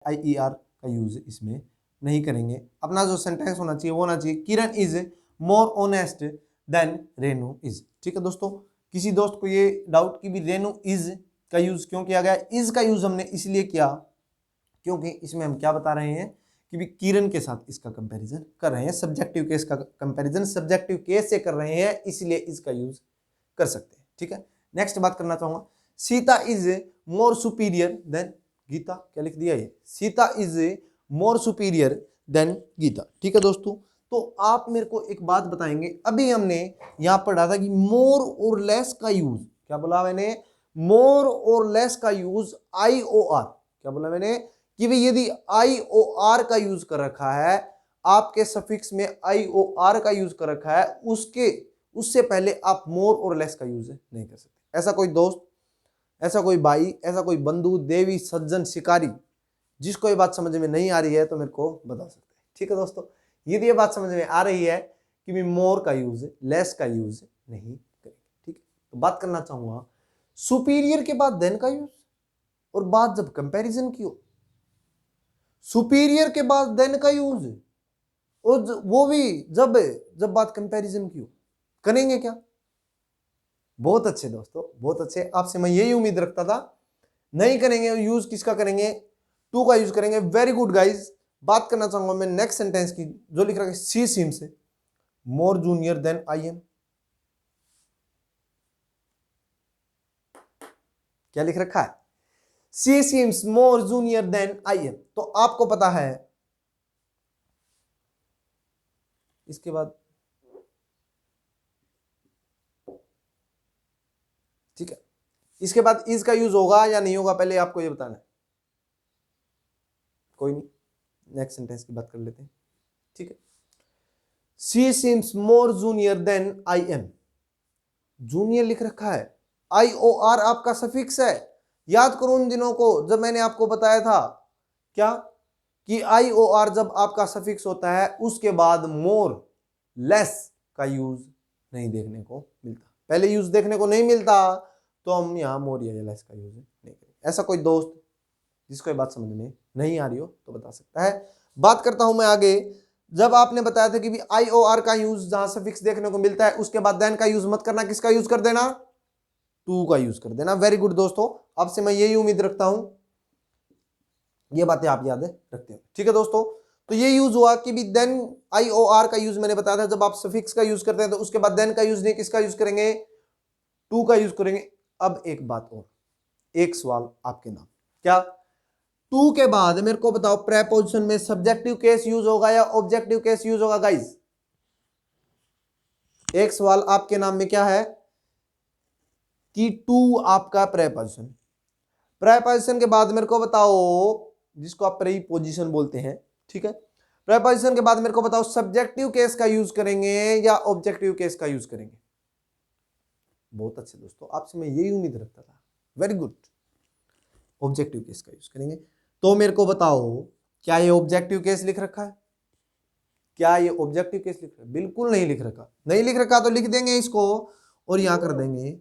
IER का use इसमें नहीं करेंगे। अपना जो सेंटेंस होना चाहिए वो होना चाहिए Kiran is more honest than Renu is. ठीक है दोस्तों, किसी दोस्त को ये डाउट कि भी रेनू इज का यूज क्यों किया गया, इज का यूज हमने इसलिए किया क्योंकि इसमें हम क्या बता रहे हैं कि भी किरण के साथ इसका कंपैरिजन कर रहे हैं, सब्जेक्टिव केस का कंपैरिजन सब्जेक्टिव केस से कर रहे हैं, इसलिए इसका यूज कर सकते हैं। ठीक है, नेक्स्ट बात करना चाहूंगा, Sita is more superior than Gita. क्या लिख दिया ये, Sita is more superior than Gita. ठीक है दोस्तों, तो आप मेरे को एक बात बताएंगे, अभी हमने यहां पढ़ा था कि मोर और लेस का यूज, क्या बोला मैंने, मोर और लेस का यूज IOR, क्या बोला मैंने कि भाई यदि IOR का यूज कर रखा है, आपके सफिक्स में IOR का यूज कर रखा है, उससे पहले आप मोर और लेस का यूज नहीं कर सकते। ऐसा कोई दोस्त, ऐसा कोई भाई, ऐसा कोई बंधु, देवी, सज्जन, शिकारी जिसको ये बात समझ में नहीं आ रही है तो मेरे को बता सकते हैं। ठीक है दोस्तों, यदि ये बात समझ में आ रही है कि मैं मोर का यूज लेस का यूज नहीं करेंगे। ठीक है, तो बात करना चाहूंगा सुपीरियर के बाद देन का यूज, और बात जब कंपैरिजन की हो, सुपीरियर के बाद देन का यूज, और वो भी जब बात कंपैरिजन की हो, करेंगे क्या? बहुत अच्छे दोस्तों, बहुत अच्छे, आपसे मैं यही उम्मीद रखता था। नहीं करेंगे, यूज किसका करेंगे, टू का यूज करेंगे। Very good guys. बात करना चाहूंगा मैं नेक्स्ट सेंटेंस की, जो लिख रहा है she seems more junior than I am। क्या लिख रखा है, she seems more junior than I am। तो आपको पता है इसके बाद, ठीक है, इसके बाद इज का यूज होगा या नहीं होगा, पहले आपको ये बताना है। कोई नहीं, नेक्स्ट सेंटेंस की बात कर लेते हैं। ठीक है, she seems more junior than I am। Junior लिख रखा है, IOR आपका सफिक्स है। याद करो उन दिनों को जब मैंने आपको बताया था क्या कि IOR जब आपका सफिक्स होता है उसके बाद मोर लेस का यूज नहीं देखने को मिलता, पहले यूज देखने को नहीं मिलता, तो हम यहां मोर या लेस का यूज नहीं करेंगे। ऐसा कोई दोस्त जिसको ये बात समझ में नहीं आ रही हो तो बता सकता है। बात करता हूं मैं आगे, जब आपने बताया था कि भी IOR का यूज जहां सफिक्स देखने को मिलता है उसके बाद देन का यूज मत करना, किसका यूज कर देना, टू का यूज कर देना। वेरी गुड दोस्तों, आपसे मैं यही उम्मीद रखता हूं, ये बातें आप याद रखते हो। ठीक है दोस्तों, तो ये यूज हुआ कि भी देन IOR का यूज मैंने बताया था, जब आप सफिक्स का यूज करते हैं तो उसके बाद देन का यूज नहीं, किसका यूज करेंगे, टू का यूज करेंगे। अब एक बात और, एक सवाल आपके नाम, क्या टू के बाद मेरे को बताओ प्रेपोजिशन में सब्जेक्टिव केस यूज होगा या ऑब्जेक्टिव केस यूज होगा गाइज? एक सवाल आपके नाम में क्या है कि टू आपका प्रेपोजिशन, प्रेपोजिशन के बाद मेरे को बताओ, जिसको आप प्रीपोजिशन बोलते हैं, ठीक है, प्रेपोजिशन के बाद मेरे को बताओ सब्जेक्टिव केस का यूज करेंगे या ऑब्जेक्टिव केस का यूज करेंगे? बहुत अच्छे दोस्तों, आपसे मैं यही उम्मीद रखता था। वेरी गुड, ऑब्जेक्टिव केस का यूज करेंगे। तो मेरे को बताओ क्या ये ऑब्जेक्टिव केस लिख रखा है, क्या ये ऑब्जेक्टिव केस लिख रखा है? बिल्कुल नहीं लिख रखा, नहीं लिख रखा तो लिख देंगे इसको और यहां कर देंगे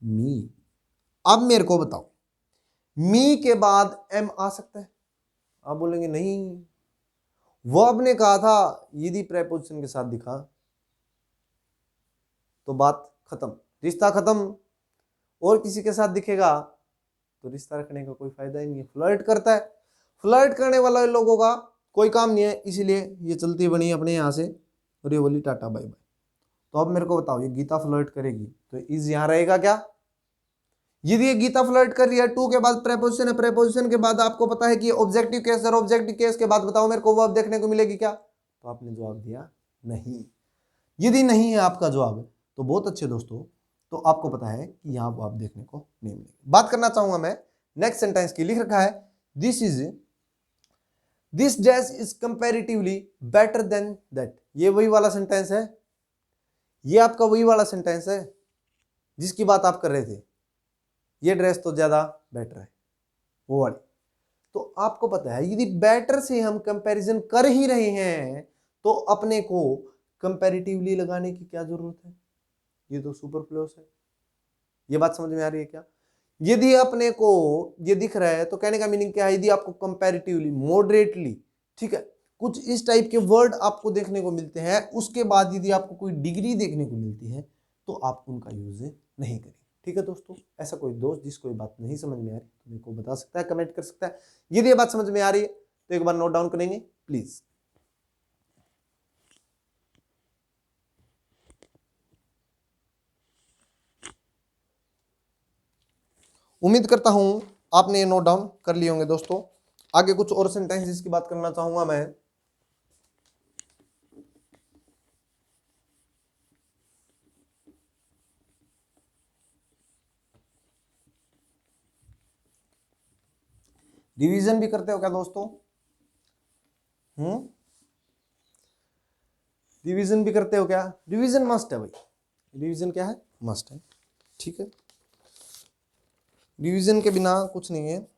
मी। अब मेरे को बताओ मी के बाद एम आ सकता है? आप बोलेंगे नहीं, वर्ब ने कहा था यदि प्रेपोजिशन के साथ दिखा तो बात खत्म, रिश्ता खत्म, और किसी के साथ दिखेगा तो रिश्ता रखने का कोई फायदा ही नहीं है। फ्लर्ट करता है, फ्लर्ट करने वाला लोगों का कोई काम नहीं है, इसीलिए ये चलती बनी अपने यहाँ से और ये बोली टाटा बाय बाय। तो अब मेरे को बताओ ये गीता फ्लर्ट करेगी तो इज यहाँ रहेगा क्या? यदि ये गीता फ्लर्ट कर रही है, टू के बाद प्रेपोजिशन है, प्रेपोजिशन के बाद आपको पता है कि ऑब्जेक्टिव केस और ऑब्जेक्टिव केस के बाद बताओ मेरे को वर्ब देखने को मिलेगी क्या? तो आपने जवाब दिया नहीं। यदि नहीं है आपका जवाब तो बहुत अच्छे दोस्तों, तो आपको पता है कि यहाँ वर्ब देखने को नहीं मिलेगी। बात करना चाहूंगा मैं नेक्स्ट सेंटेंस की, लिख रखा है this dress is comparatively better than that. ये वही वाला सेंटेंस है, ये आपका वही वाला सेंटेंस है जिसकी बात आप कर रहे थे, ये ड्रेस तो ज्यादा बेटर है वो वाली। तो आपको पता है यदि बेटर से हम कंपैरिजन कर ही रहे हैं तो अपने को कंपैरेटिवली लगाने की क्या जरूरत है, ये तो सुपरफ्लूअस है। ये बात समझ में आ रही है क्या? यदि अपने को ये दिख रहा है तो कहने का मीनिंग क्या है, यदि आपको कंपैरेटिवली, मॉडरेटली, ठीक है, कुछ इस टाइप के वर्ड आपको देखने को मिलते हैं, उसके बाद यदि आपको कोई डिग्री देखने को मिलती है तो आप उनका यूज नहीं करें। ठीक है दोस्तों, ऐसा कोई दोस्त जिसको ये बात नहीं समझ में आ रही तो मेरे को बता सकता है, कमेंट कर सकता है। यदि ये बात समझ में आ रही है तो एक बार नोट डाउन करेंगे प्लीज। उम्मीद करता हूं आपने ये नोट डाउन कर लिए होंगे दोस्तों। आगे कुछ और सेंटेंसेस की बात करना चाहूंगा मैं। रिवीजन भी करते हो क्या दोस्तों? रिवीजन भी करते हो क्या? रिवीजन मस्ट है भाई, रिवीजन क्या है, मस्ट है। ठीक है, रिवीजन के बिना कुछ नहीं है।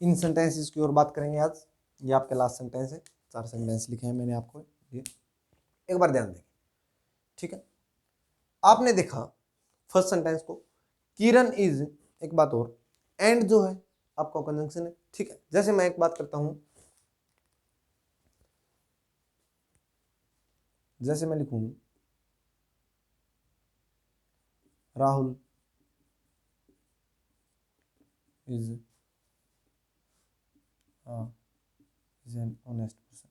इन सेंटेंसेस की और बात करेंगे आज। ये आपके लास्ट सेंटेंस है, 4 सेंटेंस लिखे हैं मैंने आपको, ये एक बार ध्यान देंगे। ठीक है, आपने देखा फर्स्ट सेंटेंस को, किरण इज, एक बात और, एंड जो है आपका कंजंक्शन है। ठीक है, जैसे मैं एक बात करता हूं, जैसे मैं लिखूं Rahul is an honest person,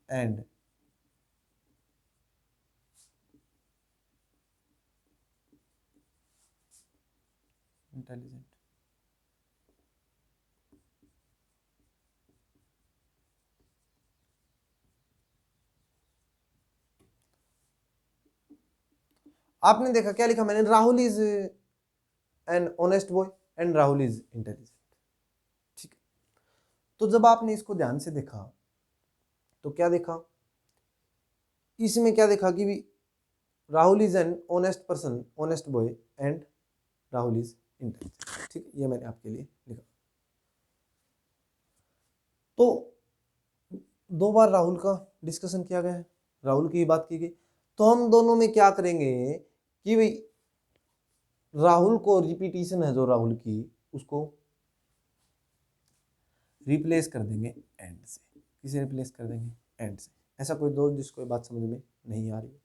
and intelligent. आपने देखा क्या लिखा मैंने, Rahul is an honest boy and Rahul is intelligent. ठीक है, तो जब आपने इसको ध्यान से देखा तो क्या देखा, इसमें क्या देखा कि भी Rahul is an honest person, honest boy and Rahul is intelligent. ठीक है, ये मैंने आपके लिए लिखा। तो 2 बार राहुल का डिस्कशन किया गया है, राहुल की बात की गई। तो हम दोनों में क्या करेंगे कि भाई राहुल को रिपीटिशन है जो राहुल की, उसको रिप्लेस कर देंगे एंड से। किसे रिप्लेस कर देंगे? एंड से। ऐसा कोई दोस्त जिसको ये बात समझ में नहीं आ रही हो,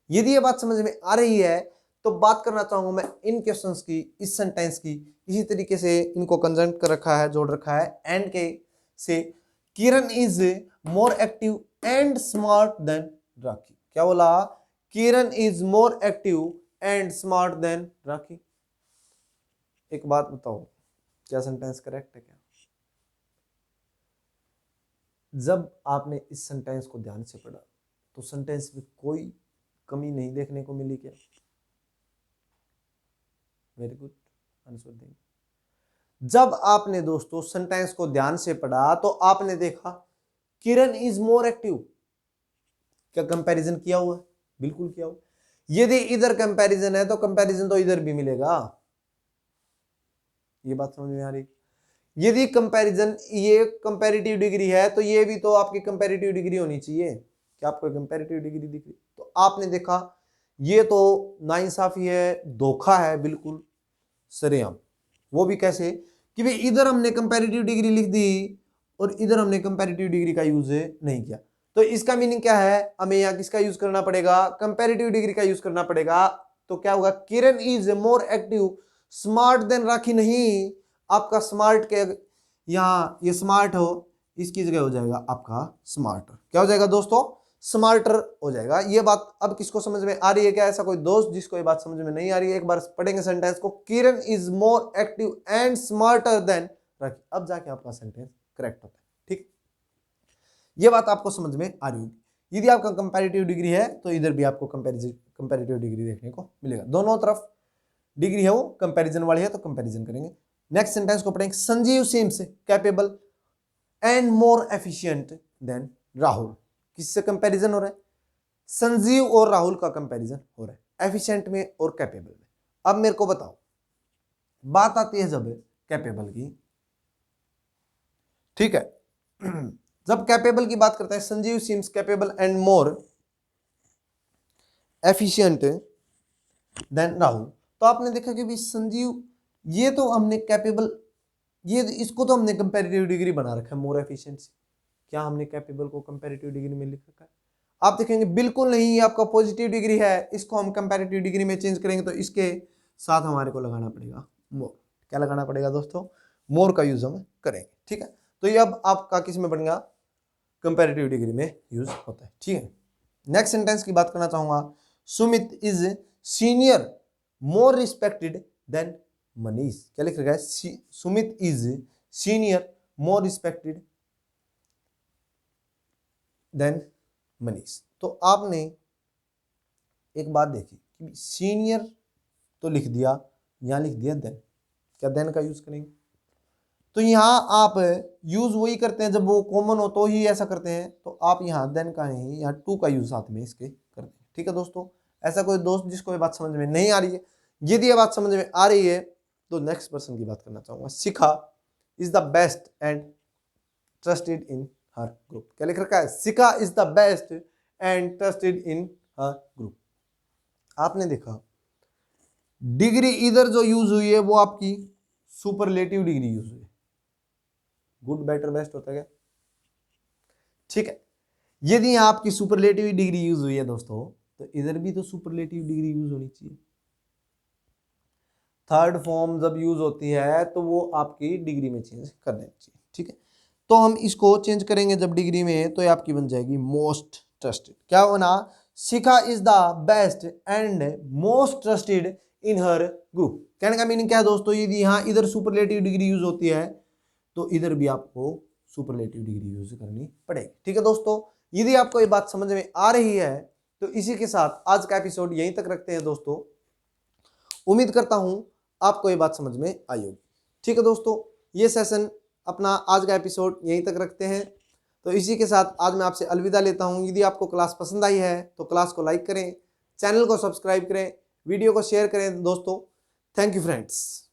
यदि ये बात समझ में आ रही है तो बात करना चाहूंगा मैं इन क्वेश्चंस की, इस सेंटेंस की। इसी तरीके से इनको कंजंक्ट कर रखा है, जोड़ रखा है एंड के से। Kiran is more active and smart than Rakhi. क्या बोला? Kiran is more active and smart than Rakhi. एक बात बताओ, क्या सेंटेंस करेक्ट है? क्या जब आपने इस सेंटेंस को ध्यान से पढ़ा तो सेंटेंस में कोई कमी नहीं देखने को मिली क्या? वेरी गुड आंसर देंगे। जब आपने दोस्तों सेंटेंस को ध्यान से पढ़ा तो आपने देखा किरण इज मोर एक्टिव। क्या कंपैरिजन किया हुआ है? बिल्कुल किया हुआ। यदि इधर कंपैरिजन है तो कंपैरिजन तो इधर भी मिलेगा। ये बात समझ में आ रही? यदि कंपैरिजन, ये कंपैरेटिव डिग्री है तो ये भी तो आपकी कंपैरेटिव डिग्री होनी चाहिए। क्या आपको कंपैरेटिव डिग्री दिख रही? तो आपने देखा ये तो नाइंसाफी है, धोखा है, बिल्कुल सरेआम। वो भी कैसे कि भाई इधर हमने कंपैरेटिव डिग्री लिख दी और इधर हमने कंपैरेटिव डिग्री का यूज नहीं किया। तो इसका मीनिंग क्या है? हमें यहाँ किसका यूज करना पड़ेगा? कंपैरेटिव डिग्री का यूज करना पड़ेगा। तो क्या होगा? Kiran is more active smart than Rakhi नहीं, आपका स्मार्ट के यहाँ ये स्मार्ट हो, इसकी जगह हो जाएगा आपका स्मार्टर। क्या हो जाएगा दोस्तों? स्मार्टर हो जाएगा। ये बात अब किसको समझ में आ रही है क्या? ऐसा कोई दोस्त जिसको ये बात समझ में नहीं आ रही है, एक बार पढ़ेंगे सेंटेंस को, Kiran is more active and smarter than Rakhi. अब जाके आपका सेंटेंस करेक्ट होता है। ठीक, ये बात आपको समझ में आ रही होगी। यदि आपका कंपैरेटिव डिग्री है तो इधर भी आपको कंपैरेटिव डिग्री देखने को मिलेगा। दोनों तरफ डिग्री है वो कंपैरिजन वाली है तो कंपैरिजन करेंगे। नेक्स्ट सेंटेंस को पढ़ेंगे, Sanjeev seems capable and more efficient then Rahul. किससे कंपैरिजन हो रहा है? संजीव और राहुल का कंपैरिजन हो रहा है, एफिशिएंट में और कैपेबल में। अब मेरे को बताओ, बात आती है जब कैपेबल की, ठीक है, जब कैपेबल की बात करते हैं, Sanjeev seems capable and more efficient then Rahul, तो आपने देखा कि भी संजीव, ये तो हमने कैपेबल, ये इसको तो हमने कंपैरेटिव डिग्री बना रखा है मोर एफिशिएंसी। क्या हमने कैपेबल को कंपैरेटिव डिग्री में लिख रखा है? आप देखेंगे बिल्कुल नहीं, ये आपका पॉजिटिव डिग्री है। इसको हम कंपैरेटिव डिग्री में चेंज करेंगे तो इसके साथ हमारे को लगाना पड़ेगा मोर। क्या लगाना पड़ेगा दोस्तों? मोर का यूज हम करेंगे। ठीक है, तो ये अब आपका किस में बन गया? कंपैरेटिव डिग्री में यूज होता है। ठीक है, नेक्स्ट सेंटेंस की बात करना चाहूंगा, Sumit is senior more respected than Manish. क्या लिख रखा है? Sumit is senior more respected than Manish. तो आपने एक बात देखी कि सीनियर तो लिख दिया, यहां लिख दिया देन। क्या देन का यूज करेंगे? तो यहां आप यूज वही करते हैं जब वो कॉमन हो तो ही ऐसा करते हैं। तो आप यहां देन का नहीं, यहाँ टू का यूज साथ में इसके करते हैं। ठीक है दोस्तों, ऐसा कोई दोस्त जिसको ये बात समझ में नहीं आ रही है, यदि ये बात समझ में आ रही है तो नेक्स्ट पर्सन की बात करना चाहूंगा, Shikha is the best and trusted in her group. क्या लिख रखा है? Shikha is the best and trusted in her group. आपने देखा डिग्री इधर जो यूज हुई है वो आपकी सुपरलेटिव डिग्री यूज हुई है। गुड, बेटर, बेस्ट होता है क्या? ठीक है, यदि आपकी सुपरलेटिव डिग्री यूज हुई है दोस्तों तो इधर भी तो सुपरलेटिव डिग्री यूज होनी चाहिए। थर्ड फॉर्म जब यूज होती है तो वो आपकी डिग्री में चेंज कर देनी चाहिए। ठीक है, तो हम इसको चेंज करेंगे जब डिग्री में, तो ये आपकी बन जाएगी मोस्ट ट्रस्टेड। क्या होना? Shikha is the best and most trusted in her group. कहने का मीनिंग क्या है दोस्तों? यदि यहाँ इधर सुपरलेटिव डिग्री यूज होती है तो इधर भी आपको सुपरलेटिव डिग्री यूज करनी पड़ेगी। ठीक है दोस्तों, यदि आपको ये बात समझ में आ रही है तो इसी के साथ आज का एपिसोड यहीं तक रखते हैं दोस्तों। उम्मीद करता हूं आपको ये बात समझ में आई होगी। ठीक है दोस्तों, ये सेशन अपना आज का एपिसोड यहीं तक रखते हैं। तो इसी के साथ आज मैं आपसे अलविदा लेता हूं। यदि आपको क्लास पसंद आई है तो क्लास को लाइक करें, चैनल को सब्सक्राइब करें, वीडियो को शेयर करें दोस्तों। Thank you friends.